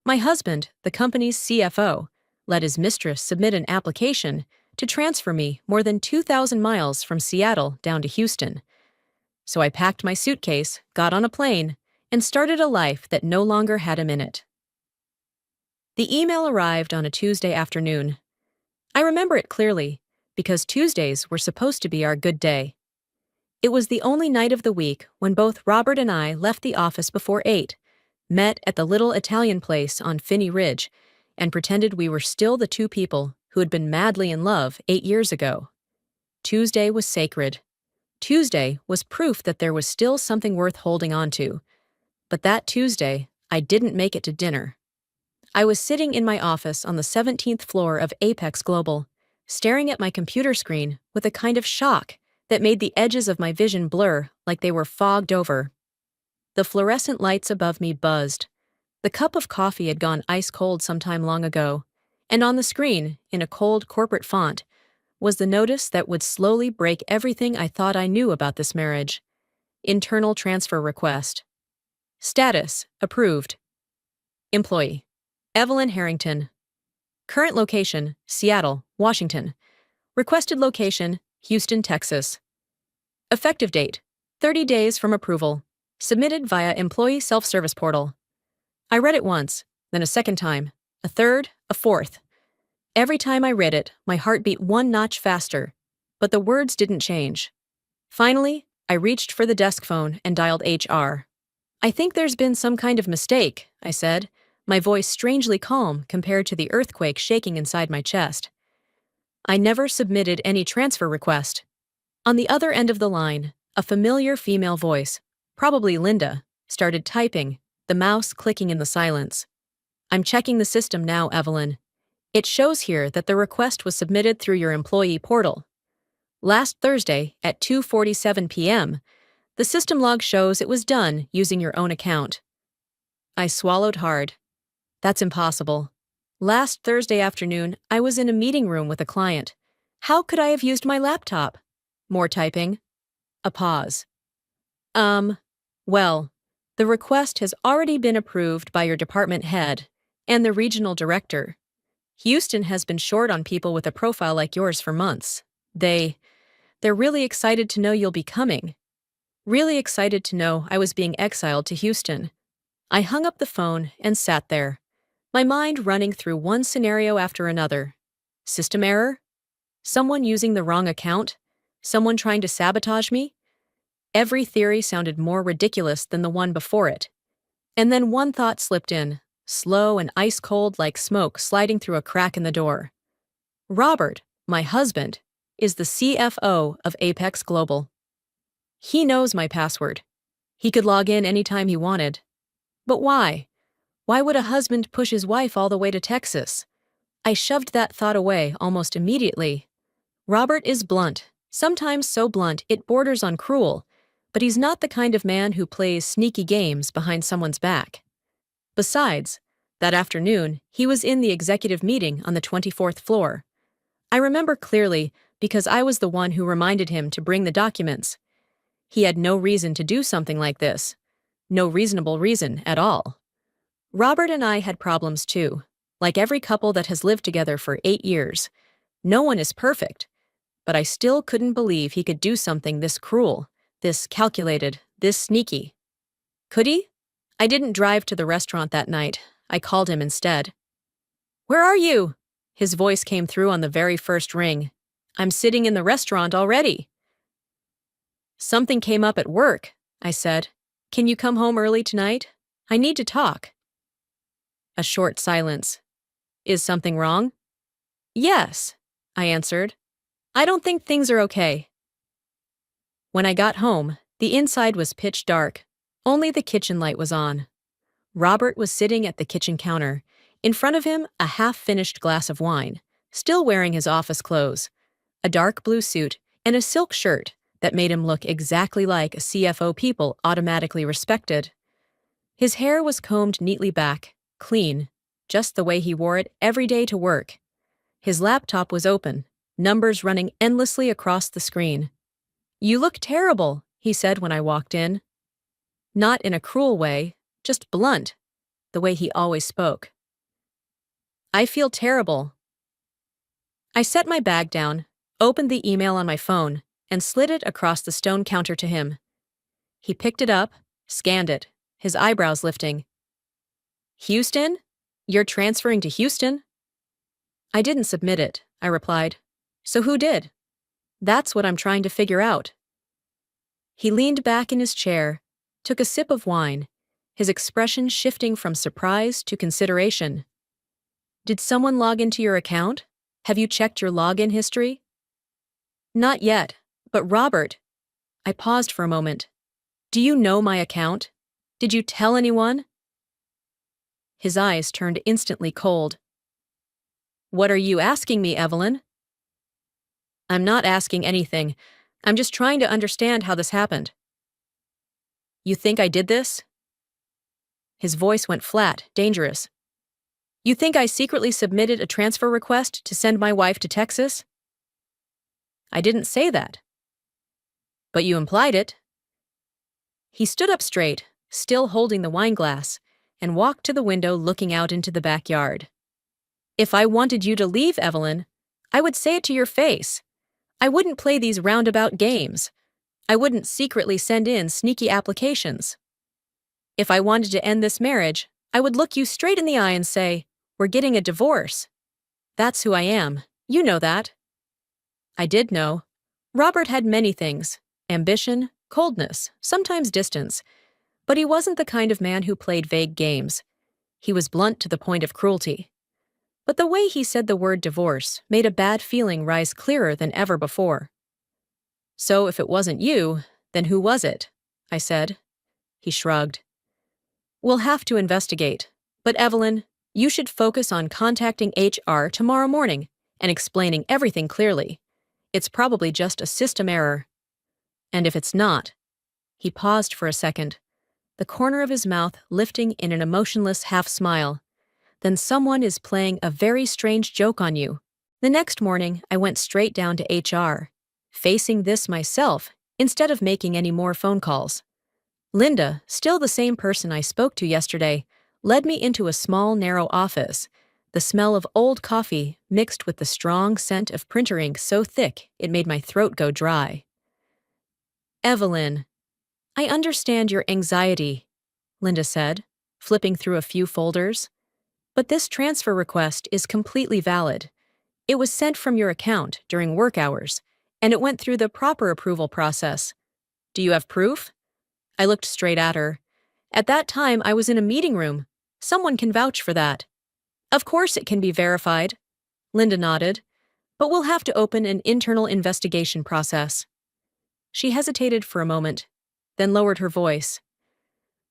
My husband, the company's CFO, let his mistress submit an application to transfer me more than 2,000 miles from Seattle down to Houston. So I packed my suitcase, got on a plane, and started a life that no longer had him in it. The email arrived on a Tuesday afternoon. I remember it clearly, because Tuesdays were supposed to be our good day. It was the only night of the week when both Robert and I left the office before 8, met at the little Italian place on Finney Ridge, and pretended we were still the two people who had been madly in love 8 years ago. Tuesday was sacred. Tuesday was proof that there was still something worth holding on to. But that Tuesday, I didn't make it to dinner. I was sitting in my office on the 17th floor of Apex Global, staring at my computer screen with a kind of shock that made the edges of my vision blur like they were fogged over. The fluorescent lights above me buzzed. The cup of coffee had gone ice cold sometime long ago, and on the screen, in a cold corporate font, was the notice that would slowly break everything I thought I knew about this marriage. Internal transfer request. Status: approved. Employee: Evelyn Harrington. Current location: Seattle, Washington. Requested location: Houston, Texas. Effective date: 30 days from approval. Submitted via employee self-service portal. I read it once, then a second time, a third, a fourth. Every time I read it, my heart beat one notch faster, but the words didn't change. Finally, I reached for the desk phone and dialed HR. "I think there's been some kind of mistake," I said, my voice strangely calm compared to the earthquake shaking inside my chest. I never submitted any transfer request. On the other end of the line, a familiar female voice, probably Linda, started typing, the mouse clicking in the silence. "I'm checking the system now, Evelyn. It shows here that the request was submitted through your employee portal. Last Thursday at 2:47 p.m., the system log shows it was done using your own account." I swallowed hard. That's impossible. Last Thursday afternoon, I was in a meeting room with a client. How could I have used my laptop? More typing. A pause. Well, the request has already been approved by your department head and the regional director. Houston has been short on people with a profile like yours for months. They're really excited to know you'll be coming. Really excited to know I was being exiled to Houston. I hung up the phone and sat there, my mind running through one scenario after another. System error? Someone using the wrong account? Someone trying to sabotage me? Every theory sounded more ridiculous than the one before it. And then one thought slipped in, slow and ice-cold like smoke sliding through a crack in the door. Robert, my husband, is the CFO of Apex Global. He knows my password. He could log in anytime he wanted. But why? Why would a husband push his wife all the way to Texas? I shoved that thought away almost immediately. Robert is blunt, sometimes so blunt it borders on cruel, but he's not the kind of man who plays sneaky games behind someone's back. Besides, that afternoon, he was in the executive meeting on the 24th floor. I remember clearly because I was the one who reminded him to bring the documents. He had no reason to do something like this. No reasonable reason at all. Robert and I had problems too, like every couple that has lived together for 8 years. No one is perfect, but I still couldn't believe he could do something this cruel, this calculated, this sneaky. Could he? I didn't drive to the restaurant that night. I called him instead. "Where are you?" His voice came through on the very first ring. "I'm sitting in the restaurant already." "Something came up at work," I said. "Can you come home early tonight? I need to talk." A short silence. "Is something wrong?" "Yes," I answered. "I don't think things are okay." When I got home, the inside was pitch dark. Only the kitchen light was on. Robert was sitting at the kitchen counter. In front of him, a half-finished glass of wine, still wearing his office clothes, a dark blue suit, and a silk shirt that made him look exactly like a CFO people automatically respected. His hair was combed neatly back, clean, just the way he wore it every day to work. His laptop was open, numbers running endlessly across the screen. "You look terrible," he said when I walked in. Not in a cruel way, just blunt, the way he always spoke. I feel terrible. I set my bag down, opened the email on my phone, and slid it across the stone counter to him. He picked it up, scanned it, his eyebrows lifting. Houston? You're transferring to Houston? I didn't submit it, I replied. So who did? That's what I'm trying to figure out. He leaned back in his chair, took a sip of wine, his expression shifting from surprise to consideration. Did someone log into your account? Have you checked your login history? Not yet, but Robert. I paused for a moment. Do you know my account? Did you tell anyone? His eyes turned instantly cold. What are you asking me, Evelyn? I'm not asking anything. I'm just trying to understand how this happened. You think I did this? His voice went flat, dangerous. You think I secretly submitted a transfer request to send my wife to Texas? I didn't say that. But you implied it. He stood up straight, still holding the wine glass, and walked to the window looking out into the backyard. If I wanted you to leave, Evelyn, I would say it to your face. I wouldn't play these roundabout games. I wouldn't secretly send in sneaky applications. If I wanted to end this marriage, I would look you straight in the eye and say, we're getting a divorce. That's who I am. You know that. I did know. Robert had many things: ambition, coldness, sometimes distance. But he wasn't the kind of man who played vague games. He was blunt to the point of cruelty. But the way he said the word divorce made a bad feeling rise clearer than ever before. So if it wasn't you, then who was it? I said. He shrugged. We'll have to investigate. But Evelyn, you should focus on contacting HR tomorrow morning and explaining everything clearly. It's probably just a system error. And if it's not... He paused for a second, the corner of his mouth lifting in an emotionless half-smile. Then someone is playing a very strange joke on you. The next morning, I went straight down to HR, facing this myself instead of making any more phone calls. Linda, still the same person I spoke to yesterday, led me into a small, narrow office, the smell of old coffee mixed with the strong scent of printer ink so thick it made my throat go dry. Evelyn, I understand your anxiety, Linda said, flipping through a few folders. But this transfer request is completely valid. It was sent from your account during work hours, and it went through the proper approval process. Do you have proof? I looked straight at her. At that time, I was in a meeting room. Someone can vouch for that. Of course it can be verified. Linda nodded. But we'll have to open an internal investigation process. She hesitated for a moment, then lowered her voice.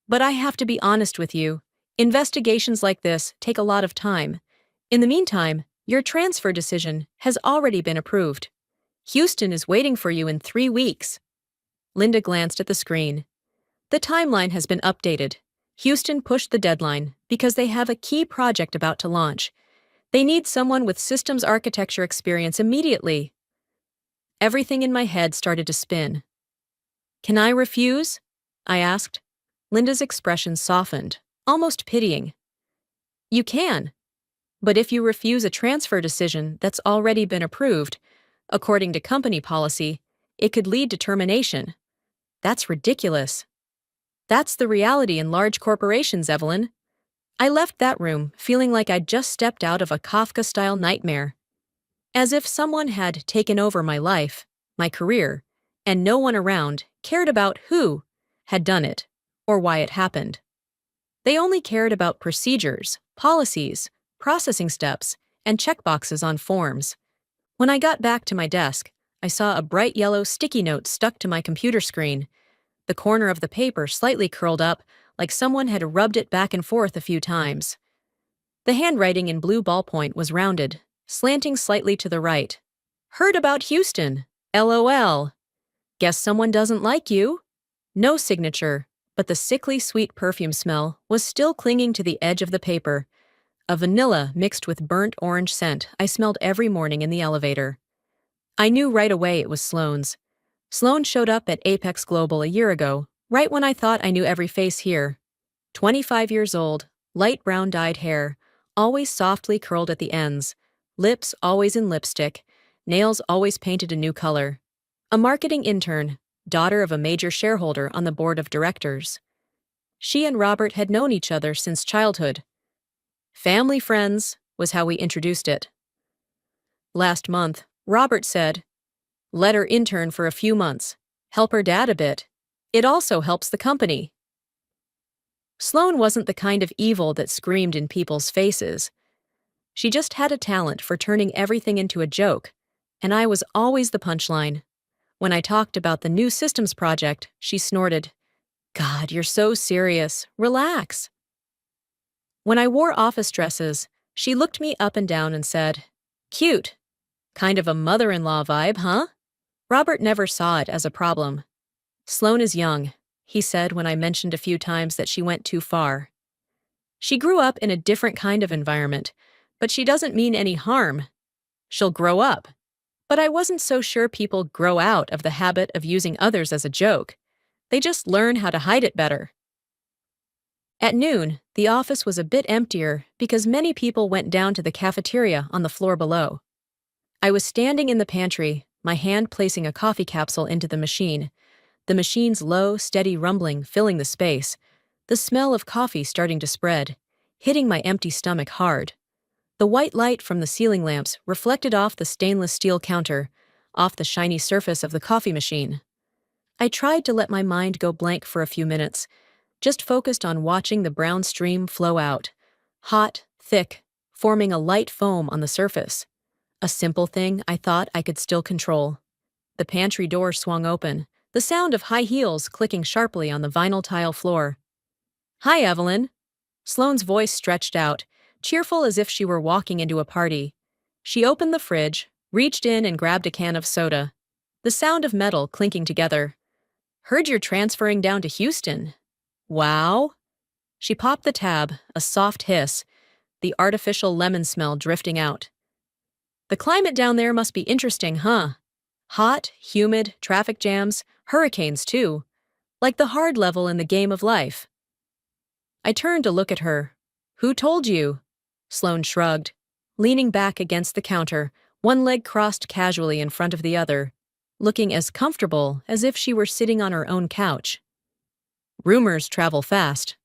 But I have to be honest with you. Investigations like this take a lot of time. In the meantime, your transfer decision has already been approved. Houston is waiting for you in 3 weeks. Linda glanced at the screen. The timeline has been updated. Houston pushed the deadline because they have a key project about to launch. They need someone with systems architecture experience immediately. Everything in my head started to spin. Can I refuse? I asked. Linda's expression softened, almost pitying. You can. But if you refuse a transfer decision that's already been approved, according to company policy, it could lead to termination. That's ridiculous. That's the reality in large corporations, Evelyn. I left that room feeling like I'd just stepped out of a Kafka-style nightmare. As if someone had taken over my life, my career, and no one around cared about who had done it or why it happened. They only cared about procedures, policies, processing steps, and checkboxes on forms. When I got back to my desk, I saw a bright yellow sticky note stuck to my computer screen, the corner of the paper slightly curled up like someone had rubbed it back and forth a few times. The handwriting in blue ballpoint was rounded, slanting slightly to the right. Heard about Houston. LOL. Guess someone doesn't like you. No signature, but the sickly sweet perfume smell was still clinging to the edge of the paper, a vanilla mixed with burnt orange scent I smelled every morning in the elevator. I knew right away it was Sloane's. Sloane showed up at Apex Global a year ago, right when I thought I knew every face here. 25 years old, light brown dyed hair, always softly curled at the ends, lips always in lipstick, nails always painted a new color. A marketing intern, daughter of a major shareholder on the board of directors. She and Robert had known each other since childhood. Family friends was how we introduced it. Last month, Robert said, "Let her intern for a few months. Help her dad a bit. It also helps the company." Sloane wasn't the kind of evil that screamed in people's faces. She just had a talent for turning everything into a joke, and I was always the punchline. When I talked about the new systems project, she snorted, "God, you're so serious. Relax." When I wore office dresses, she looked me up and down and said, "Cute. Kind of a mother-in-law vibe, huh?" Robert never saw it as a problem. "Sloane is young," he said when I mentioned a few times that she went too far. "She grew up in a different kind of environment, but she doesn't mean any harm. She'll grow up." But I wasn't so sure people grow out of the habit of using others as a joke. They just learn how to hide it better. At noon, the office was a bit emptier because many people went down to the cafeteria on the floor below. I was standing in the pantry, my hand placing a coffee capsule into the machine's low, steady rumbling filling the space, the smell of coffee starting to spread, hitting my empty stomach hard. The white light from the ceiling lamps reflected off the stainless steel counter, off the shiny surface of the coffee machine. I tried to let my mind go blank for a few minutes, just focused on watching the brown stream flow out, hot, thick, forming a light foam on the surface. A simple thing I thought I could still control. The pantry door swung open, the sound of high heels clicking sharply on the vinyl tile floor. "Hi, Evelyn." Sloane's voice stretched out, cheerful as if she were walking into a party. She opened the fridge, reached in and grabbed a can of soda. The sound of metal clinking together. "Heard you're transferring down to Houston." "Wow." She popped the tab, a soft hiss, the artificial lemon smell drifting out. "The climate down there must be interesting, huh? Hot, humid, traffic jams, hurricanes too. Like the hard level in the game of life." I turned to look at her. "Who told you?" Sloane shrugged, leaning back against the counter, one leg crossed casually in front of the other, looking as comfortable as if she were sitting on her own couch. "Rumors travel fast."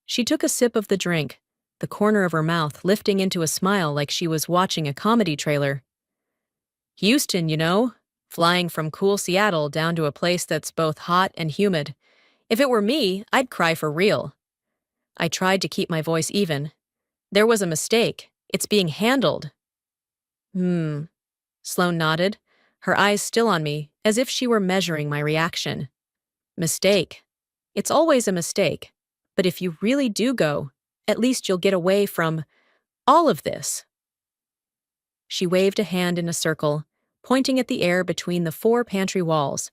She took a sip of the drink, the corner of her mouth lifting into a smile like she was watching a comedy trailer. "Houston, you know, flying from cool Seattle down to a place that's both hot and humid. If it were me, I'd cry for real." I tried to keep my voice even. "There was a mistake. It's being handled." Sloane nodded, her eyes still on me, as if she were measuring my reaction. "Mistake. It's always a mistake. But if you really do go, at least you'll get away from all of this." She waved a hand in a circle, pointing at the air between the 4 pantry walls,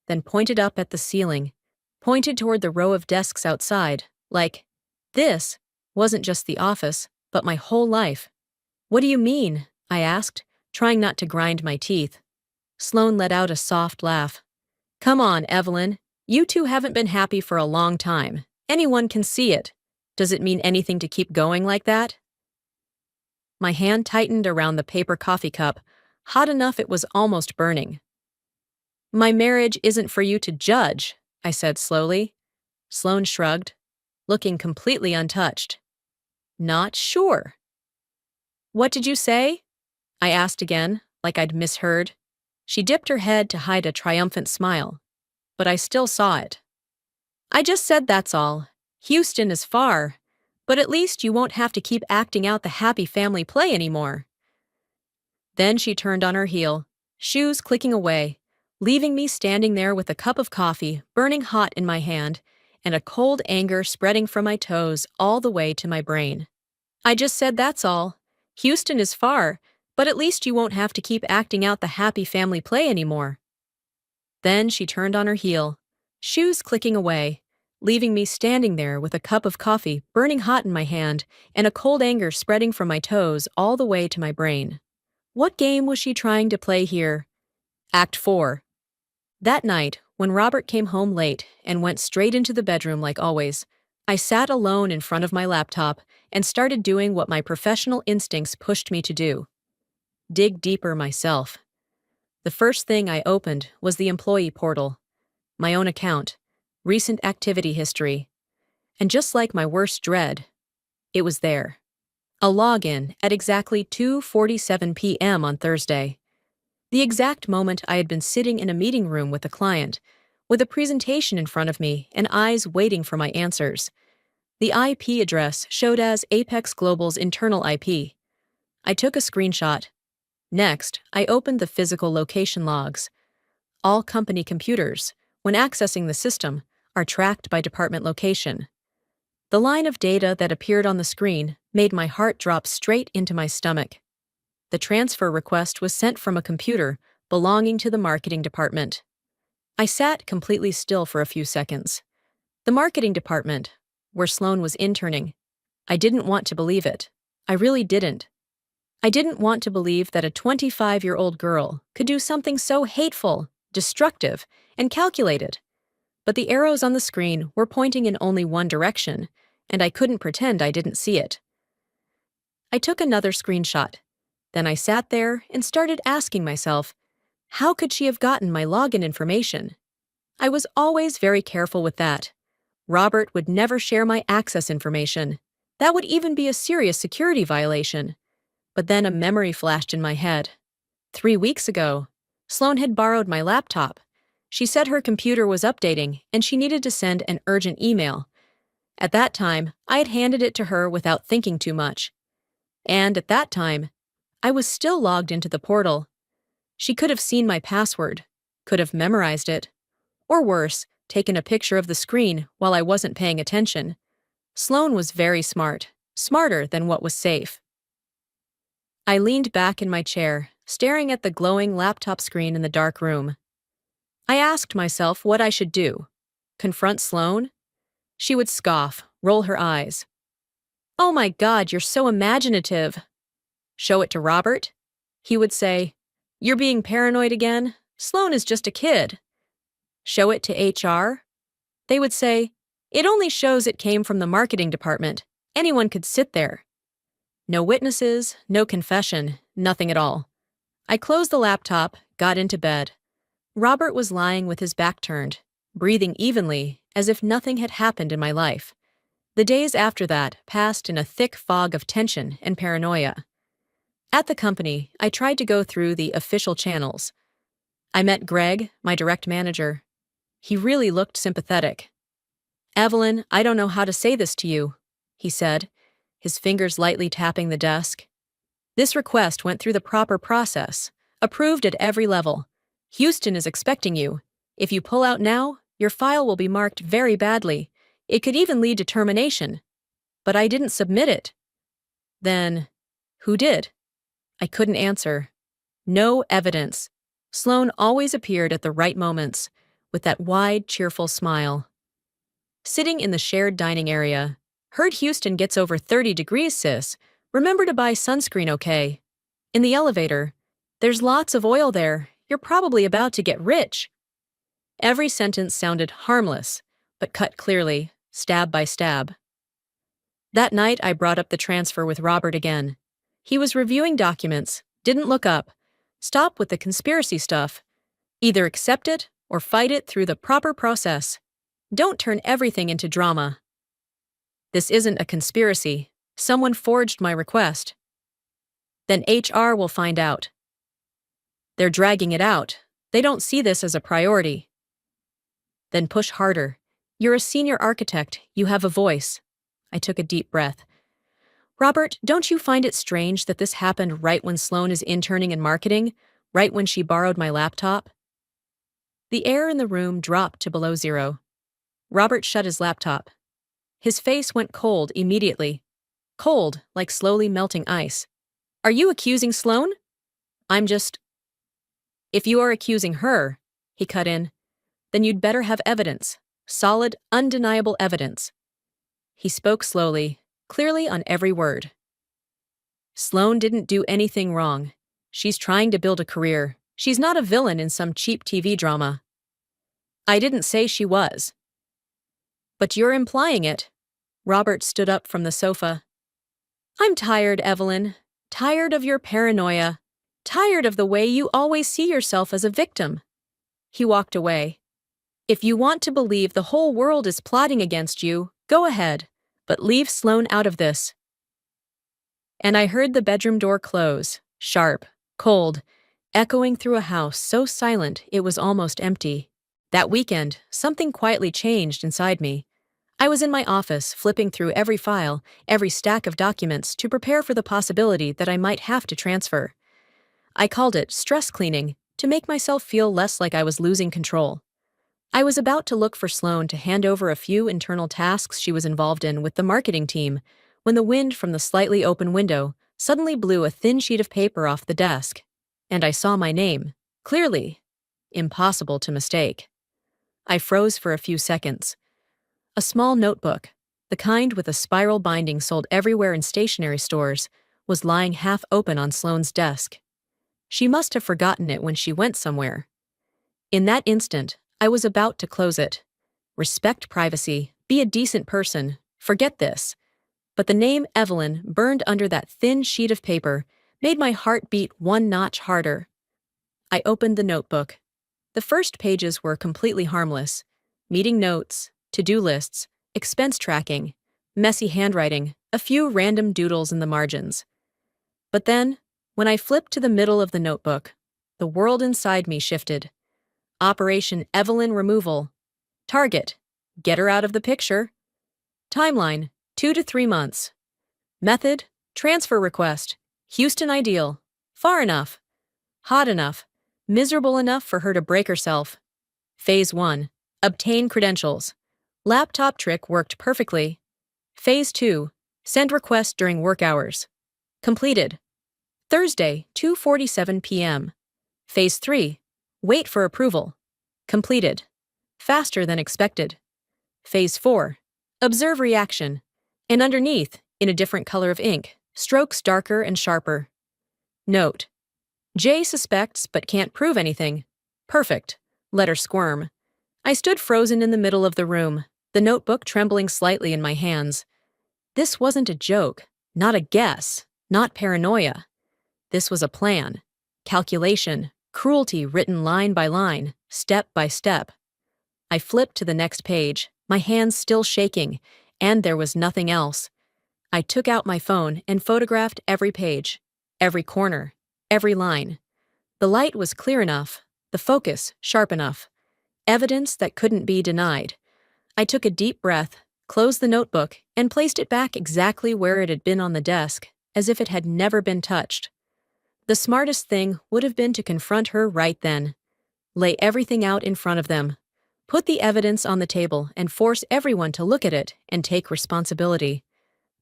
then pointed up at the ceiling, pointed toward the row of desks outside, like, this wasn't just the office, but my whole life. "What do you mean?" I asked, trying not to grind my teeth. Sloane let out a soft laugh. "Come on, Evelyn. You two haven't been happy for a long time. Anyone can see it. Does it mean anything to keep going like that?" My hand tightened around the paper coffee cup, hot enough it was almost burning. "My marriage isn't for you to judge," I said slowly. Sloane shrugged, looking completely untouched. "Not sure." "What did you say?" I asked again, like I'd misheard. She dipped her head to hide a triumphant smile, but I still saw it. "I just said that's all. Houston is far, but at least you won't have to keep acting out the happy family play anymore." Then she turned on her heel, shoes clicking away, leaving me standing there with a cup of coffee burning hot in my hand and a cold anger spreading from my toes all the way to my brain. "I just said that's all. Houston is far, but at least you won't have to keep acting out the happy family play anymore." Then she turned on her heel, shoes clicking away, leaving me standing there with a cup of coffee burning hot in my hand and a cold anger spreading from my toes all the way to my brain. What game was she trying to play here? Act 4. That night, when Robert came home late and went straight into the bedroom like always, I sat alone in front of my laptop and started doing what my professional instincts pushed me to do: dig deeper myself. The first thing I opened was the employee portal, my own account, recent activity history, and just like my worst dread, it was there. A login at exactly 2:47 p.m. on Thursday, the exact moment I had been sitting in a meeting room with a client, with a presentation in front of me and eyes waiting for my answers. The IP address showed as Apex Global's internal IP. I took a screenshot. Next, I opened the physical location logs. All company computers, when accessing the system, are tracked by department location. The line of data that appeared on the screen made my heart drop straight into my stomach. The transfer request was sent from a computer belonging to the marketing department. I sat completely still for a few seconds. The marketing department, where Sloan was interning. I didn't want to believe it. I really didn't. I didn't want to believe that a 25-year-old girl could do something so hateful, destructive, and calculated. But the arrows on the screen were pointing in only one direction, and I couldn't pretend I didn't see it. I took another screenshot. Then I sat there and started asking myself, how could she have gotten my login information? I was always very careful with that. Robert would never share my access information. That would even be a serious security violation. But then a memory flashed in my head. 3 weeks ago, Sloan had borrowed my laptop. She said her computer was updating and she needed to send an urgent email. At that time, I had handed it to her without thinking too much. And at that time, I was still logged into the portal. She could have seen my password, could have memorized it, or worse, taken a picture of the screen while I wasn't paying attention. Sloan was very smart, smarter than what was safe. I leaned back in my chair, staring at the glowing laptop screen in the dark room. I asked myself what I should do. Confront Sloan? She would scoff, roll her eyes. "Oh my God, you're so imaginative." Show it to Robert? He would say, "You're being paranoid again. Sloan is just a kid." Show it to HR? They would say, "It only shows it came from the marketing department. Anyone could sit there." No witnesses, no confession, nothing at all. I closed the laptop, got into bed. Robert was lying with his back turned, breathing evenly, as if nothing had happened in my life. The days after that passed in a thick fog of tension and paranoia. At the company, I tried to go through the official channels. I met Greg, my direct manager. He really looked sympathetic. "Evelyn, I don't know how to say this to you," he said, his fingers lightly tapping the desk. "This request went through the proper process, approved at every level. Houston is expecting you. If you pull out now, your file will be marked very badly. It could even lead to termination. But I didn't submit it." Then, who did? I couldn't answer. No evidence. Sloan always appeared at the right moments, with that wide, cheerful smile. Sitting in the shared dining area. "Heard Houston gets over 30 degrees, sis. Remember to buy sunscreen, okay?" In the elevator. "There's lots of oil there. You're probably about to get rich." Every sentence sounded harmless, but cut clearly, stab by stab. That night, I brought up the transfer with Robert again. He was reviewing documents, didn't look up. Stop with the conspiracy stuff. Either accept it or fight it through the proper process. Don't turn everything into drama. This isn't a conspiracy. Someone forged my request. Then HR will find out. They're dragging it out. They don't see this as a priority. Then push harder. You're a senior architect. You have a voice. I took a deep breath. "Robert, don't you find it strange that this happened right when Sloan is interning in marketing, right when she borrowed my laptop?" The air in the room dropped to below zero. Robert shut his laptop. His face went cold immediately. Cold, like slowly melting ice. "Are you accusing Sloan?" "I'm just—" "If you are accusing her," he cut in, "then you'd better have evidence. Solid, undeniable evidence." He spoke slowly, clearly on every word. "Sloan didn't do anything wrong. She's trying to build a career. She's not a villain in some cheap TV drama." "I didn't say she was." "But you're implying it." Robert stood up from the sofa. I'm tired, Evelyn. Tired of your paranoia. Tired of the way you always see yourself as a victim. He walked away. If you want to believe the whole world is plotting against you, go ahead, but leave Sloane out of this. And I heard the bedroom door close, sharp, cold, echoing through a house so silent it was almost empty. That weekend, something quietly changed inside me. I was in my office, flipping through every file, every stack of documents to prepare for the possibility that I might have to transfer. I called it stress cleaning, to make myself feel less like I was losing control. I was about to look for Sloane to hand over a few internal tasks she was involved in with the marketing team, when the wind from the slightly open window suddenly blew a thin sheet of paper off the desk. And I saw my name, clearly. Impossible to mistake. I froze for a few seconds. A small notebook, the kind with a spiral binding sold everywhere in stationery stores, was lying half open on Sloane's desk. She must have forgotten it when she went somewhere. In that instant, I was about to close it. Respect privacy, be a decent person, forget this. But the name Evelyn burned under that thin sheet of paper made my heart beat one notch harder. I opened the notebook. The first pages were completely harmless. Meeting notes, to-do lists, expense tracking, messy handwriting, a few random doodles in the margins. But then, when I flipped to the middle of the notebook, the world inside me shifted. Operation Evelyn Removal. Target: get her out of the picture. Timeline: 2 to 3 months. Method: transfer request. Houston ideal. Far enough. Hot enough. Miserable enough for her to break herself. Phase 1. Obtain credentials. Laptop trick worked perfectly. Phase 2. Send request during work hours. Completed. Thursday, 2:47 p.m. Phase 3. Wait for approval. Completed. Faster than expected. Phase 4. Observe reaction. And underneath, in a different color of ink, strokes darker and sharper. Note: J suspects but can't prove anything. Perfect. Let her squirm. I stood frozen in the middle of the room, the notebook trembling slightly in my hands. This wasn't a joke, not a guess, not paranoia. This was a plan. Calculation, cruelty written line by line, step by step. I flipped to the next page, my hands still shaking, and there was nothing else. I took out my phone and photographed every page, every corner, every line. The light was clear enough, the focus sharp enough. Evidence that couldn't be denied. I took a deep breath, closed the notebook, and placed it back exactly where it had been on the desk, as if it had never been touched. The smartest thing would have been to confront her right then. Lay everything out in front of them. Put the evidence on the table and force everyone to look at it and take responsibility.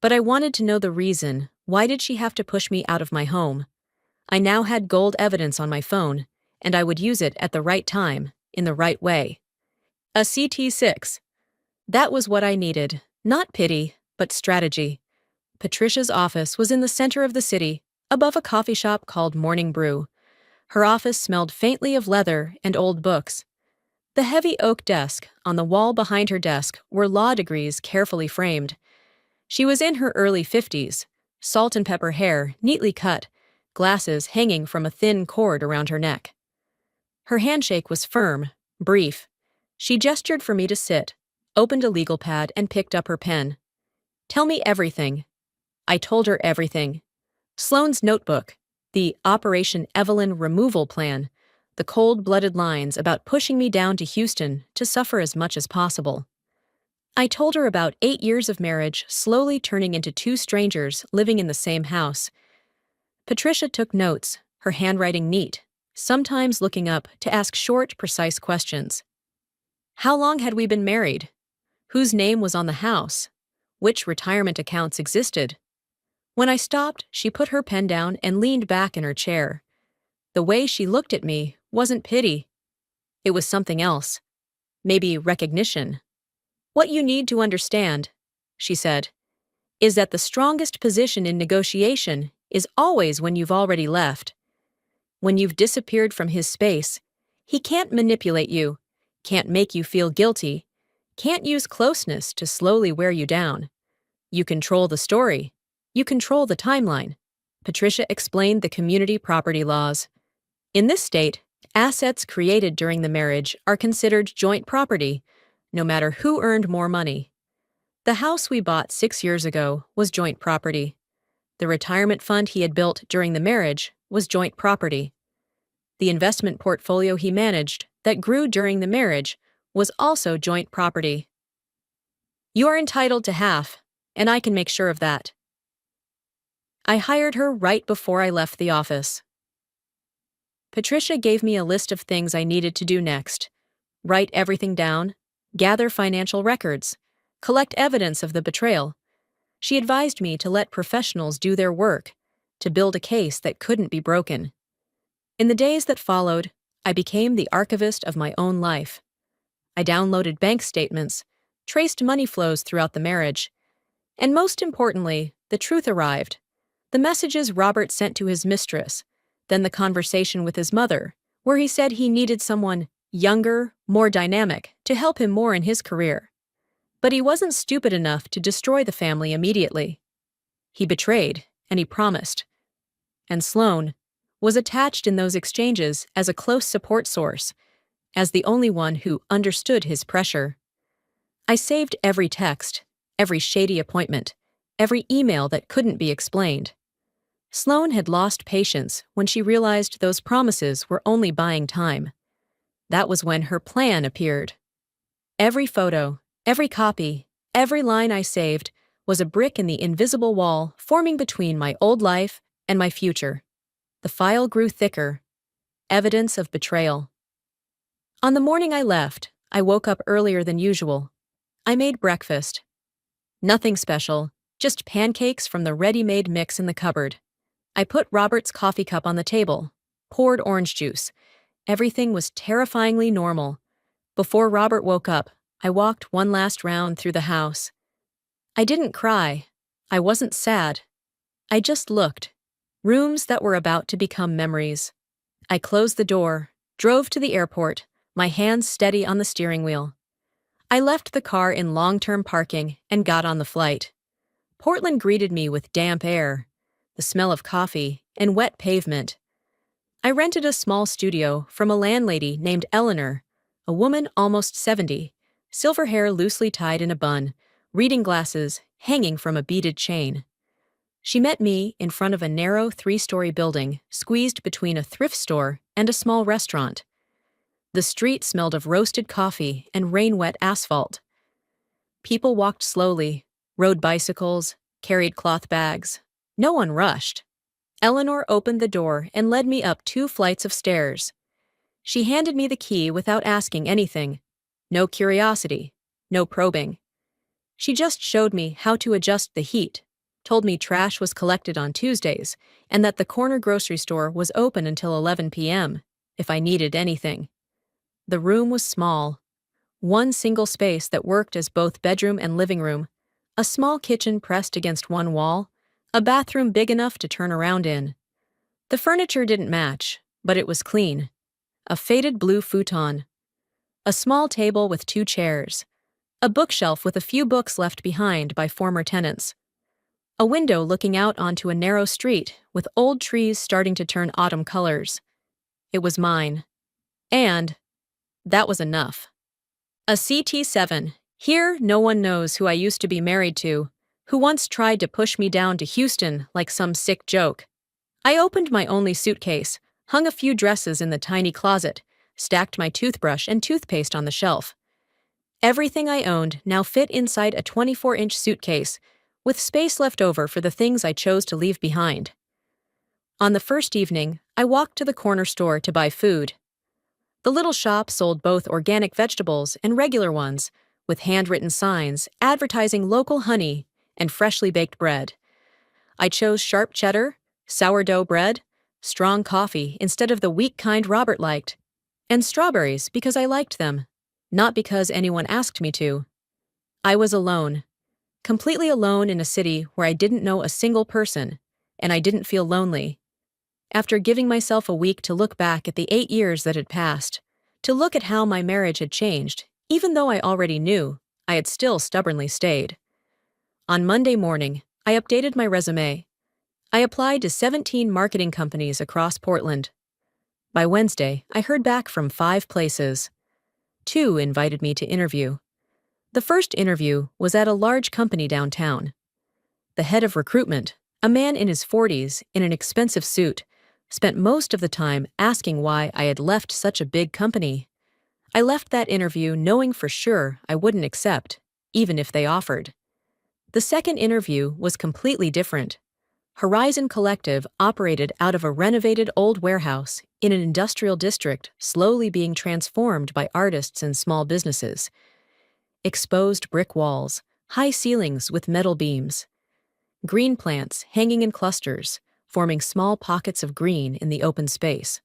But I wanted to know the reason. Why did she have to push me out of my home? I now had gold evidence on my phone, and I would use it at the right time, in the right way. A CT6. That was what I needed. Not pity, but strategy. Patricia's office was in the center of the city, above a coffee shop called Morning Brew. Her office smelled faintly of leather and old books. The heavy oak desk on the wall behind her desk were law degrees carefully framed. She was in her early 50s, salt and pepper hair neatly cut, glasses hanging from a thin cord around her neck. Her handshake was firm, brief. She gestured for me to sit, opened a legal pad, and picked up her pen. Tell me everything. I told her everything. Sloane's notebook, the Operation Evelyn removal plan, the cold-blooded lines about pushing me down to Houston to suffer as much as possible. I told her about 8 years of marriage slowly turning into 2 strangers living in the same house. Patricia took notes, her handwriting neat, sometimes looking up to ask short, precise questions. How long had we been married? Whose name was on the house? Which retirement accounts existed? When I stopped, she put her pen down and leaned back in her chair. The way she looked at me wasn't pity. It was something else. Maybe recognition. What you need to understand, she said, is that the strongest position in negotiation is always when you've already left. When you've disappeared from his space, he can't manipulate you, can't make you feel guilty, can't use closeness to slowly wear you down. You control the story. You control the timeline. Patricia explained the community property laws. In this state, assets created during the marriage are considered joint property, no matter who earned more money. The house we bought 6 years ago was joint property. The retirement fund he had built during the marriage was joint property. The investment portfolio he managed that grew during the marriage was also joint property. You are entitled to half, and I can make sure of that. I hired her right before I left the office. Patricia gave me a list of things I needed to do next. Write everything down, gather financial records, collect evidence of the betrayal. She advised me to let professionals do their work, to build a case that couldn't be broken. In the days that followed, I became the archivist of my own life. I downloaded bank statements, traced money flows throughout the marriage, and most importantly, the truth arrived. The messages Robert sent to his mistress, then the conversation with his mother, where he said he needed someone younger, more dynamic, to help him more in his career. But he wasn't stupid enough to destroy the family immediately. He betrayed, and he promised. And Sloane was attached in those exchanges as a close support source, as the only one who understood his pressure. I saved every text, every shady appointment, every email that couldn't be explained. Sloane had lost patience when she realized those promises were only buying time. That was when her plan appeared. Every photo, every copy, every line I saved was a brick in the invisible wall forming between my old life and my future. The file grew thicker. Evidence of betrayal. On the morning I left, I woke up earlier than usual. I made breakfast. Nothing special, just pancakes from the ready-made mix in the cupboard. I put Robert's coffee cup on the table, poured orange juice. Everything was terrifyingly normal. Before Robert woke up, I walked one last round through the house. I didn't cry. I wasn't sad. I just looked. Rooms that were about to become memories. I closed the door, drove to the airport, my hands steady on the steering wheel. I left the car in long-term parking and got on the flight. Portland greeted me with damp air, the smell of coffee, and wet pavement. I rented a small studio from a landlady named Eleanor, a woman almost 70, silver hair loosely tied in a bun, reading glasses hanging from a beaded chain. She met me in front of a narrow 3-story building squeezed between a thrift store and a small restaurant. The street smelled of roasted coffee and rain-wet asphalt. People walked slowly, rode bicycles, carried cloth bags. No one rushed. Eleanor opened the door and led me up 2 flights of stairs. She handed me the key without asking anything. No curiosity, no probing. She just showed me how to adjust the heat, told me trash was collected on Tuesdays, and that the corner grocery store was open until 11 p.m., if I needed anything. The room was small. One single space that worked as both bedroom and living room, a small kitchen pressed against one wall, a bathroom big enough to turn around in. The furniture didn't match, but it was clean. A faded blue futon. A small table with 2 chairs. A bookshelf with a few books left behind by former tenants. A window looking out onto a narrow street with old trees starting to turn autumn colors. It was mine. And that was enough. A CT7. Here, no one knows who I used to be married to, who once tried to push me down to Houston like some sick joke. I opened my only suitcase, hung a few dresses in the tiny closet, stacked my toothbrush and toothpaste on the shelf. Everything I owned now fit inside a 24-inch suitcase, with space left over for the things I chose to leave behind. On the first evening, I walked to the corner store to buy food. The little shop sold both organic vegetables and regular ones, with handwritten signs advertising local honey and freshly baked bread. I chose sharp cheddar, sourdough bread, strong coffee instead of the weak kind Robert liked, and strawberries because I liked them, not because anyone asked me to. I was alone, completely alone in a city where I didn't know a single person, and I didn't feel lonely. After giving myself a week to look back at the 8 years that had passed, to look at how my marriage had changed, even though I already knew, I had still stubbornly stayed. On Monday morning, I updated my resume. I applied to 17 marketing companies across Portland. By Wednesday, I heard back from 5 places. 2 invited me to interview. The first interview was at a large company downtown. The head of recruitment, a man in his 40s in an expensive suit, spent most of the time asking why I had left such a big company. I left that interview knowing for sure I wouldn't accept, even if they offered. The second interview was completely different. Horizon Collective operated out of a renovated old warehouse in an industrial district slowly being transformed by artists and small businesses. Exposed brick walls, high ceilings with metal beams, green plants hanging in clusters, forming small pockets of green in the open space.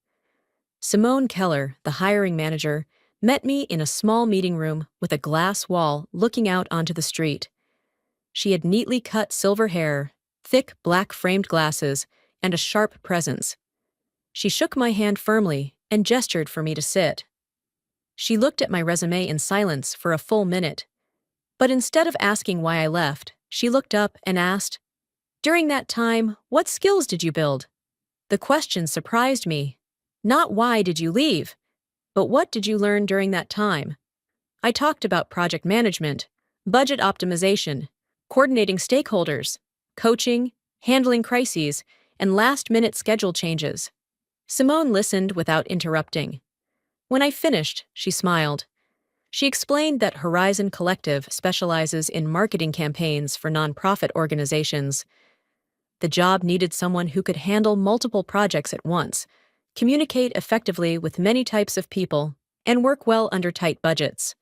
Simone Keller, the hiring manager, met me in a small meeting room with a glass wall looking out onto the street. She had neatly cut silver hair, thick black framed glasses, and a sharp presence. She shook my hand firmly and gestured for me to sit. She looked at my resume in silence for a full minute. But instead of asking why I left, she looked up and asked, "During that time, what skills did you build?" The question surprised me. Not why did you leave, but what did you learn during that time? I talked about project management, budget optimization, coordinating stakeholders, coaching, handling crises, and last-minute schedule changes. Simone listened without interrupting. When I finished, she smiled. She explained that Horizon Collective specializes in marketing campaigns for nonprofit organizations. The job needed someone who could handle multiple projects at once, communicate effectively with many types of people, and work well under tight budgets.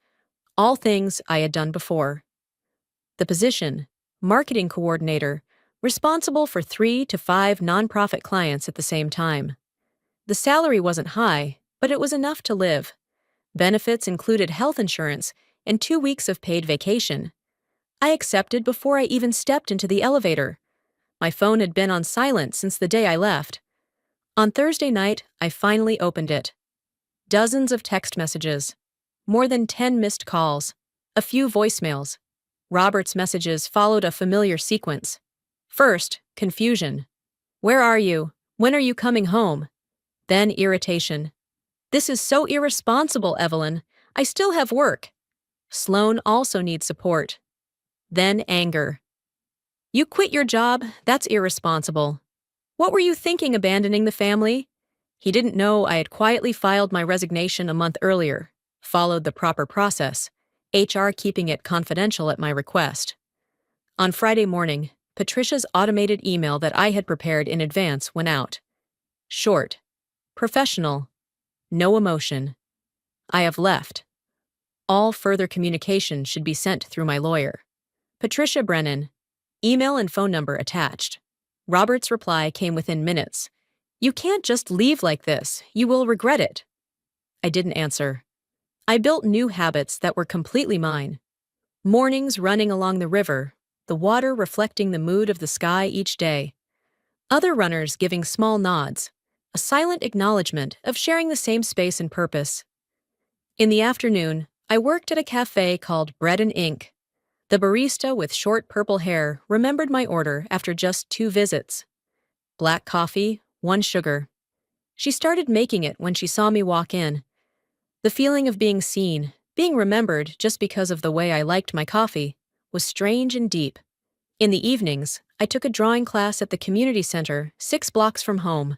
All things I had done before. The position, marketing coordinator, responsible for 3 to 5 nonprofit clients at the same time. The salary wasn't high, but it was enough to live. Benefits included health insurance and 2 weeks of paid vacation. I accepted before I even stepped into the elevator. My phone had been on silent since the day I left. On Thursday night, I finally opened it. Dozens of text messages. More than 10 missed calls. A few voicemails. Robert's messages followed a familiar sequence. First, confusion. "Where are you? When are you coming home?" Then irritation. "This is so irresponsible, Evelyn. I still have work." Sloan also needs support. Then anger. "You quit your job? That's irresponsible. What were you thinking abandoning the family?" He didn't know I had quietly filed my resignation a month earlier, followed the proper process, HR keeping it confidential at my request. On Friday morning, Patricia's automated email that I had prepared in advance went out. Short. Professional. No emotion. I have left. All further communication should be sent through my lawyer. Patricia Brennan. Email and phone number attached. Robert's reply came within minutes. "You can't just leave like this. You will regret it." I didn't answer. I built new habits that were completely mine. Mornings running along the river, the water reflecting the mood of the sky each day. Other runners giving small nods, a silent acknowledgement of sharing the same space and purpose. In the afternoon, I worked at a cafe called Bread and Ink. The barista with short purple hair remembered my order after just 2 visits. Black coffee, 1 sugar. She started making it when she saw me walk in. The feeling of being seen, being remembered just because of the way I liked my coffee, was strange and deep. In the evenings, I took a drawing class at the community center 6 blocks from home.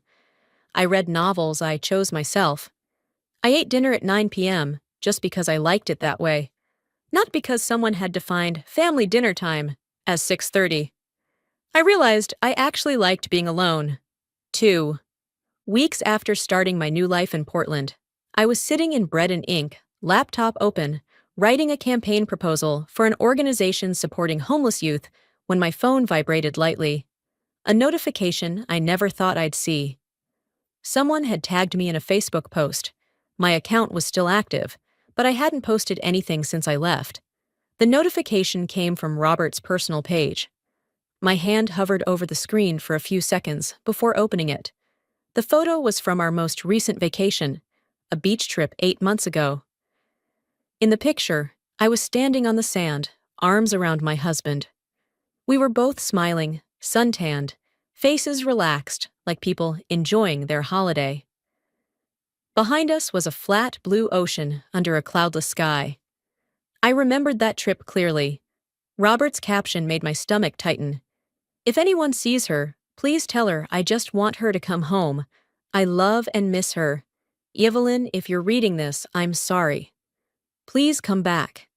I read novels I chose myself. I ate dinner at 9 p.m. just because I liked it that way. Not because someone had defined family dinner time as 6:30. I realized I actually liked being alone. 2. Weeks after starting my new life in Portland, I was sitting in Bread and Ink, laptop open, writing a campaign proposal for an organization supporting homeless youth when my phone vibrated lightly. A notification I never thought I'd see. Someone had tagged me in a Facebook post. My account was still active, but I hadn't posted anything since I left. The notification came from Robert's personal page. My hand hovered over the screen for a few seconds before opening it. The photo was from our most recent vacation, a beach trip 8 months ago. In the picture, I was standing on the sand, arms around my husband. We were both smiling, suntanned, faces relaxed, like people enjoying their holiday. Behind us was a flat blue ocean under a cloudless sky. I remembered that trip clearly. Robert's caption made my stomach tighten. If anyone sees her, please tell her I just want her to come home. I love and miss her. Evelyn, if you're reading this, I'm sorry. Please come back.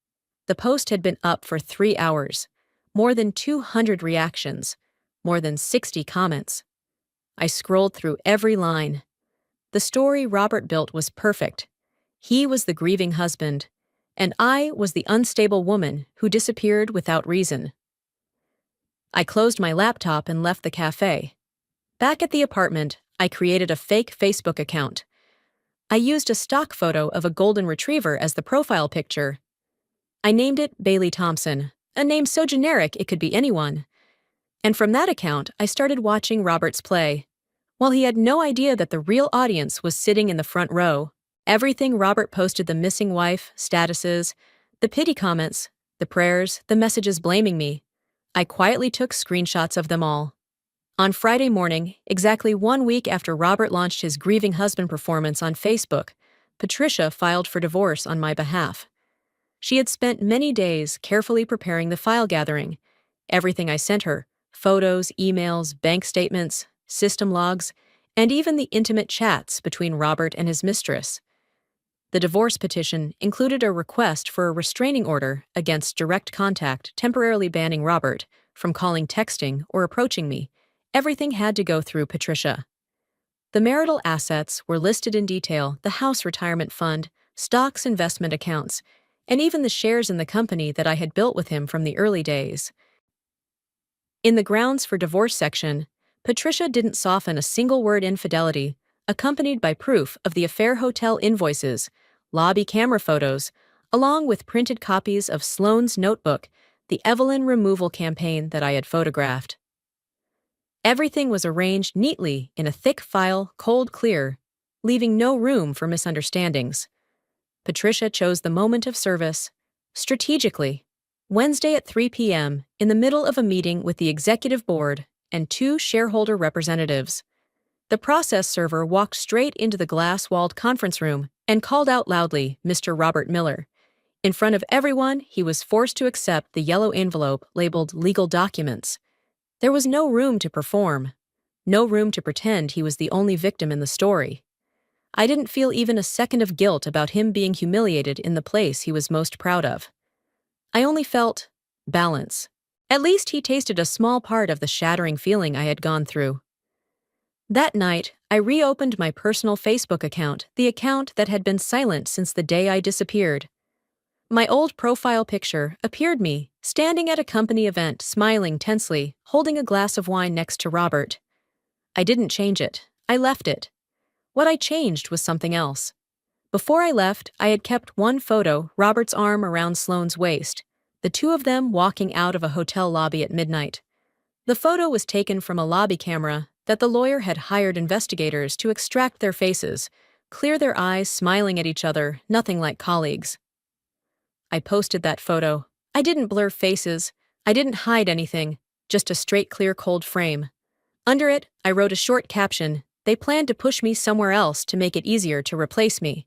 The post had been up for 3 hours. More than 200 reactions. More than 60 comments. I scrolled through every line. The story Robert built was perfect. He was the grieving husband, and I was the unstable woman who disappeared without reason. I closed my laptop and left the cafe. Back at the apartment, I created a fake Facebook account. I used a stock photo of a golden retriever as the profile picture. I named it Bailey Thompson, a name so generic it could be anyone. And from that account, I started watching Robert's play. While he had no idea that the real audience was sitting in the front row, everything Robert posted, the missing wife, statuses, the pity comments, the prayers, the messages blaming me, I quietly took screenshots of them all. On Friday morning, exactly 1 week after Robert launched his grieving husband performance on Facebook, Patricia filed for divorce on my behalf. She had spent many days carefully preparing the file gathering. Everything I sent her, photos, emails, bank statements, system logs, and even the intimate chats between Robert and his mistress. The divorce petition included a request for a restraining order against direct contact, temporarily banning Robert from calling, texting, or approaching me. Everything had to go through Patricia. The marital assets were listed in detail: the house, retirement fund, stocks, investment accounts, and even the shares in the company that I had built with him from the early days. In the grounds for divorce section, Patricia didn't soften a single word: infidelity, accompanied by proof of the affair, hotel invoices, lobby camera photos, along with printed copies of Sloane's notebook, the Evelyn removal campaign that I had photographed. Everything was arranged neatly in a thick file, cold clear, leaving no room for misunderstandings. Patricia chose the moment of service, strategically, Wednesday at 3 p.m., in the middle of a meeting with the executive board and 2 shareholder representatives. The process server walked straight into the glass-walled conference room and called out loudly, "Mr. Robert Miller." In front of everyone, he was forced to accept the yellow envelope labeled legal documents. There was no room to perform, no room to pretend he was the only victim in the story. I didn't feel even a second of guilt about him being humiliated in the place he was most proud of. I only felt balance. At least he tasted a small part of the shattering feeling I had gone through. That night, I reopened my personal Facebook account, the account that had been silent since the day I disappeared. My old profile picture appeared me, standing at a company event, smiling tensely, holding a glass of wine next to Robert. I didn't change it. I left it. What I changed was something else. Before I left, I had kept one photo: Robert's arm around Sloane's waist, the 2 of them walking out of a hotel lobby at midnight. The photo was taken from a lobby camera that the lawyer had hired investigators to extract their faces, clear their eyes, smiling at each other, nothing like colleagues. I posted that photo. I didn't blur faces. I didn't hide anything, just a straight, clear, cold frame. Under it, I wrote a short caption: "They planned to push me somewhere else to make it easier to replace me.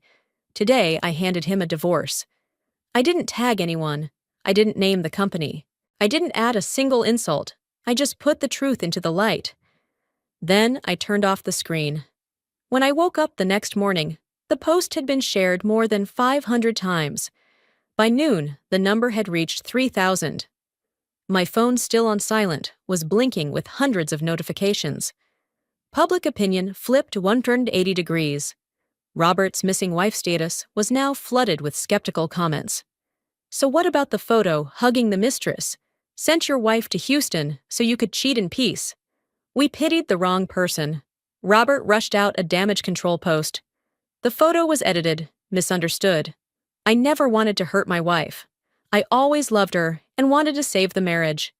Today, I handed him a divorce." I didn't tag anyone. I didn't name the company. I didn't add a single insult. I just put the truth into the light. Then I turned off the screen. When I woke up the next morning, the post had been shared more than 500 times. By noon, the number had reached 3,000. My phone, still on silent, was blinking with hundreds of notifications. Public opinion flipped 180 degrees. Robert's missing wife status was now flooded with skeptical comments. So what about the photo hugging the mistress? Sent your wife to Houston so you could cheat in peace. We pitied the wrong person. Robert rushed out a damage control post. The photo was edited, misunderstood. I never wanted to hurt my wife. I always loved her and wanted to save the marriage.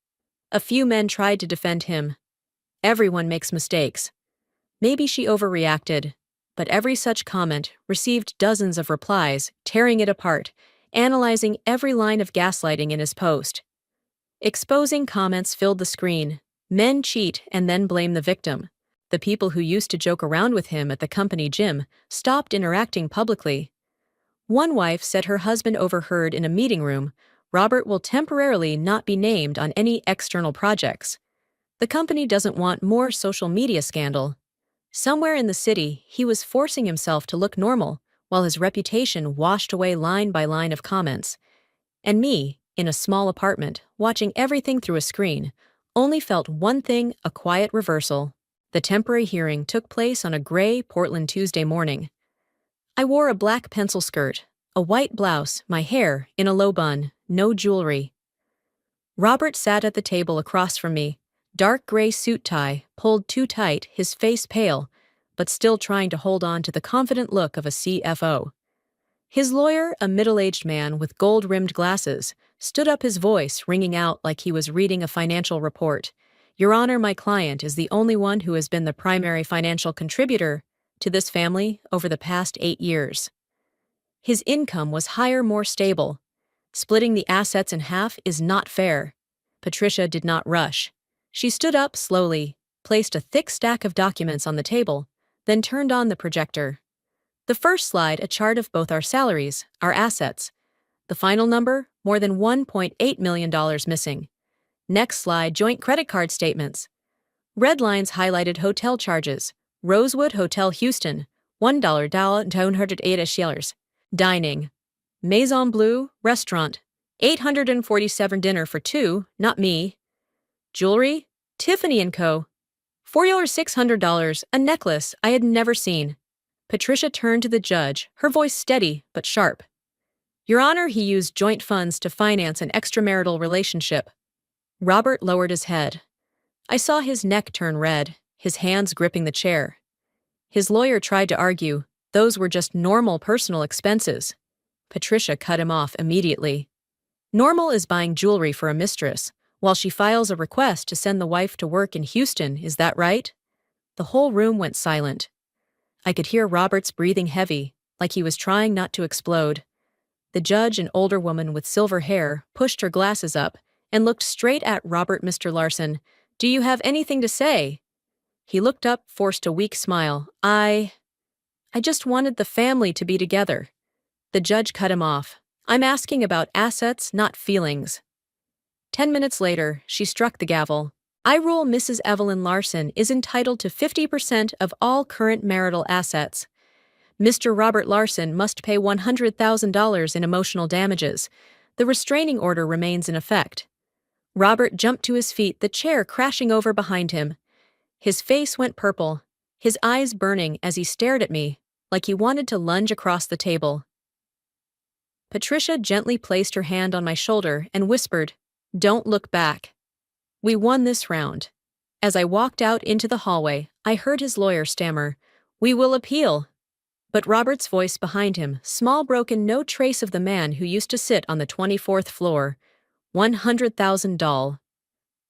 A few men tried to defend him. Everyone makes mistakes. Maybe she overreacted, but every such comment received dozens of replies, tearing it apart, analyzing every line of gaslighting in his post. Exposing comments filled the screen. Men cheat and then blame the victim. The people who used to joke around with him at the company gym stopped interacting publicly. One wife said her husband overheard in a meeting room, "Robert will temporarily not be named on any external projects." The company doesn't want more social media scandal. Somewhere in the city, he was forcing himself to look normal, while his reputation washed away line by line of comments. And me, in a small apartment, watching everything through a screen, only felt one thing: a quiet reversal. The temporary hearing took place on a gray Portland Tuesday morning. I wore a black pencil skirt, a white blouse, my hair in a low bun, no jewelry. Robert sat at the table across from me, dark gray suit tie, pulled too tight, his face pale, but still trying to hold on to the confident look of a CFO. His lawyer, a middle-aged man with gold-rimmed glasses, stood up, his voice ringing out like he was reading a financial report. "Your Honor, my client is the only one who has been the primary financial contributor to this family over the past 8 years. His income was higher, more stable. Splitting the assets in half is not fair." Patricia did not rush. She stood up slowly, placed a thick stack of documents on the table, then turned on the projector. The first slide, a chart of both our salaries, our assets. The final number, more than $1.8 million missing. Next slide, joint credit card statements. Red lines highlighted hotel charges. Rosewood Hotel Houston, $1,208. Dining. Maison Bleu Restaurant, $847. Dinner for two, not me. Jewelry, Tiffany & Co., $4,600. A necklace I had never seen. Patricia turned to the judge, her voice steady but sharp. "Your Honor, he used joint funds to finance an extramarital relationship." Robert lowered his head. I saw his neck turn red, his hands gripping the chair. His lawyer tried to argue, those were just normal personal expenses. Patricia cut him off immediately. "Normal is buying jewelry for a mistress, while she files a request to send the wife to work in Houston, is that right?" The whole room went silent. I could hear Robert's breathing heavy, like he was trying not to explode. The judge, an older woman with silver hair, pushed her glasses up and looked straight at Robert. "Mr. Larson, do you have anything to say?" He looked up, forced a weak smile. I just wanted the family to be together." The judge cut him off. "I'm asking about assets, not feelings." 10 minutes later, she struck the gavel. "I rule Mrs. Evelyn Larson is entitled to 50% of all current marital assets. Mr. Robert Larson must pay $100,000 in emotional damages. The restraining order remains in effect." Robert jumped to his feet, the chair crashing over behind him. His face went purple, his eyes burning as he stared at me, like he wanted to lunge across the table. Patricia gently placed her hand on my shoulder and whispered, "Don't look back. We won this round." As I walked out into the hallway, I heard his lawyer stammer, "We will appeal." But Robert's voice behind him, small, broken, no trace of the man who used to sit on the 24th floor. $100,000.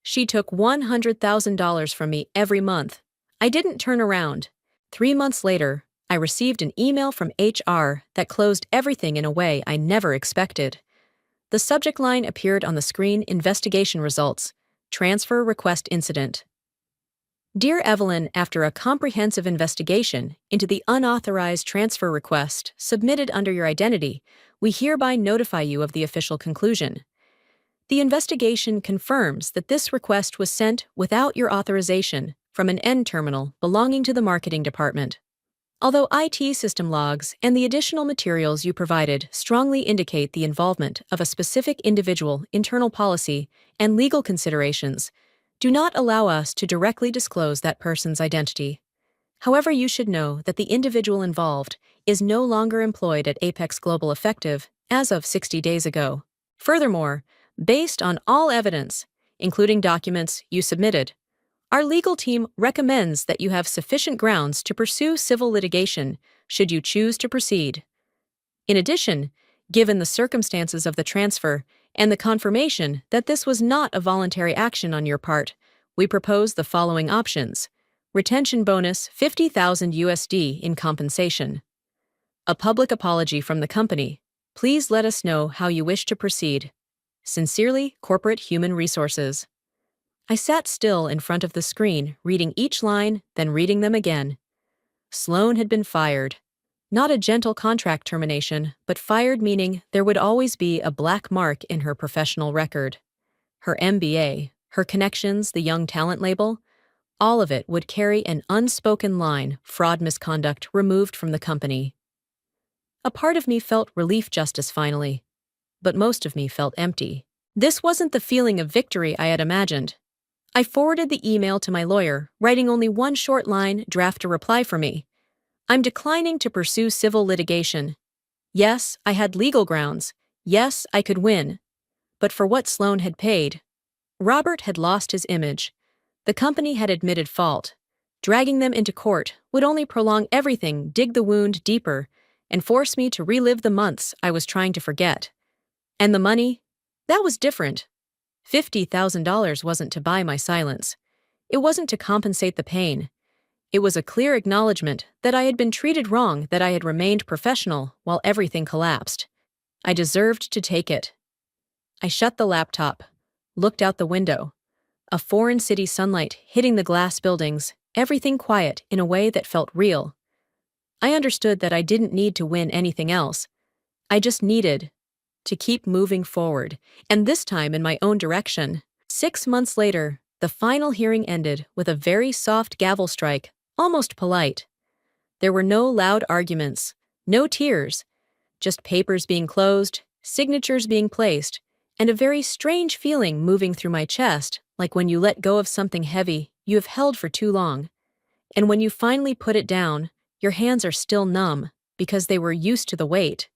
She took $100,000 from me every month. I didn't turn around. 3 months later, I received an email from HR that closed everything in a way I never expected. The subject line appeared on the screen: investigation results, transfer request incident. "Dear Evelyn, after a comprehensive investigation into the unauthorized transfer request submitted under your identity, we hereby notify you of the official conclusion. The investigation confirms that this request was sent without your authorization from an end terminal belonging to the marketing department. Although IT system logs and the additional materials you provided strongly indicate the involvement of a specific individual, internal policy, and legal considerations do not allow us to directly disclose that person's identity. However, you should know that the individual involved is no longer employed at Apex Global effective as of 60 days ago. Furthermore, based on all evidence, including documents you submitted, our legal team recommends that you have sufficient grounds to pursue civil litigation should you choose to proceed. In addition, given the circumstances of the transfer and the confirmation that this was not a voluntary action on your part, we propose the following options: retention bonus $50,000 USD in compensation. A public apology from the company. Please let us know how you wish to proceed. Sincerely, Corporate Human Resources. I sat still in front of the screen, reading each line, then reading them again. Sloan had been fired. Not a gentle contract termination, but fired meaning there would always be a black mark in her professional record. Her MBA, her connections, the young talent label, all of it would carry an unspoken line: fraud misconduct removed from the company. A part of me felt relief, justice finally, but most of me felt empty. This wasn't the feeling of victory I had imagined. I forwarded the email to my lawyer, writing only one short line: draft a reply for me. I'm declining to pursue civil litigation. Yes, I had legal grounds. Yes, I could win. But for what Sloan had paid. Robert had lost his image. The company had admitted fault. Dragging them into court would only prolong everything, dig the wound deeper, and force me to relive the months I was trying to forget. And the money? That was different. $50,000 wasn't to buy my silence. It wasn't to compensate the pain. It was a clear acknowledgement that I had been treated wrong, that I had remained professional while everything collapsed. I deserved to take it. I shut the laptop, looked out the window. A foreign city sunlight hitting the glass buildings, everything quiet in a way that felt real. I understood that I didn't need to win anything else. I just needed to keep moving forward, and this time in my own direction. 6 months later, the final hearing ended with a very soft gavel strike, almost polite. There were no loud arguments, no tears, just papers being closed, signatures being placed, and a very strange feeling moving through my chest, like when you let go of something heavy you have held for too long. And when you finally put it down, your hands are still numb because they were used to the weight.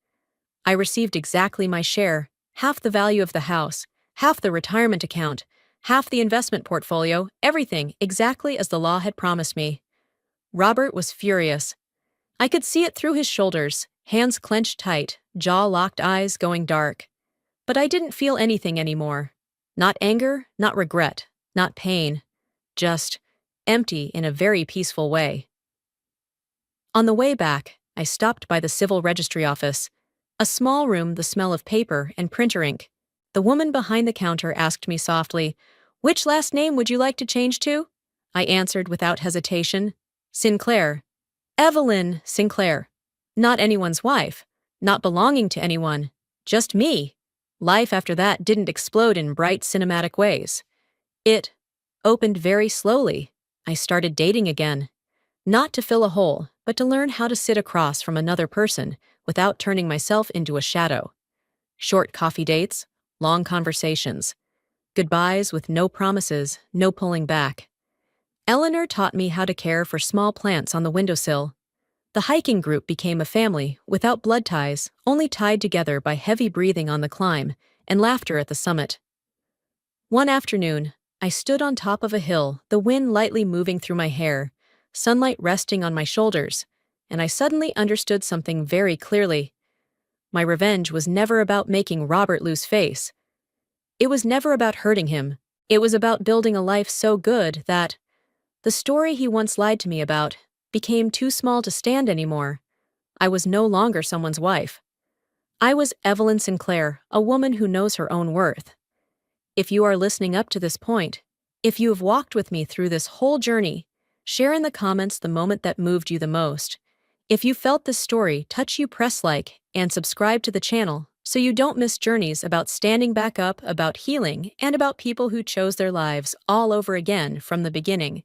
I received exactly my share, half the value of the house, half the retirement account, half the investment portfolio, everything exactly as the law had promised me. Robert was furious. I could see it through his shoulders, hands clenched tight, jaw locked, eyes going dark. But I didn't feel anything anymore. Not anger, not regret, not pain. Just empty in a very peaceful way. On the way back, I stopped by the civil registry office. A small room, the smell of paper and printer ink. The woman behind the counter asked me softly, "Which last name would you like to change to?" I answered without hesitation, "Sinclair. Evelyn Sinclair. Not anyone's wife, not belonging to anyone, just me." Life after that didn't explode in bright cinematic ways. It opened very slowly. I started dating again. Not to fill a hole, but to learn how to sit across from another person without turning myself into a shadow. Short coffee dates, long conversations. Goodbyes with no promises, no pulling back. Eleanor taught me how to care for small plants on the windowsill. The hiking group became a family, without blood ties, only tied together by heavy breathing on the climb and laughter at the summit. One afternoon, I stood on top of a hill, the wind lightly moving through my hair, sunlight resting on my shoulders, and I suddenly understood something very clearly. My revenge was never about making Robert lose face. It was never about hurting him. It was about building a life so good that the story he once lied to me about became too small to stand anymore. I was no longer someone's wife. I was Evelyn Sinclair, a woman who knows her own worth. If you are listening up to this point, if you have walked with me through this whole journey, share in the comments the moment that moved you the most. If you felt this story touch you, press like and subscribe to the channel so you don't miss journeys about standing back up, about healing, and about people who chose their lives all over again from the beginning.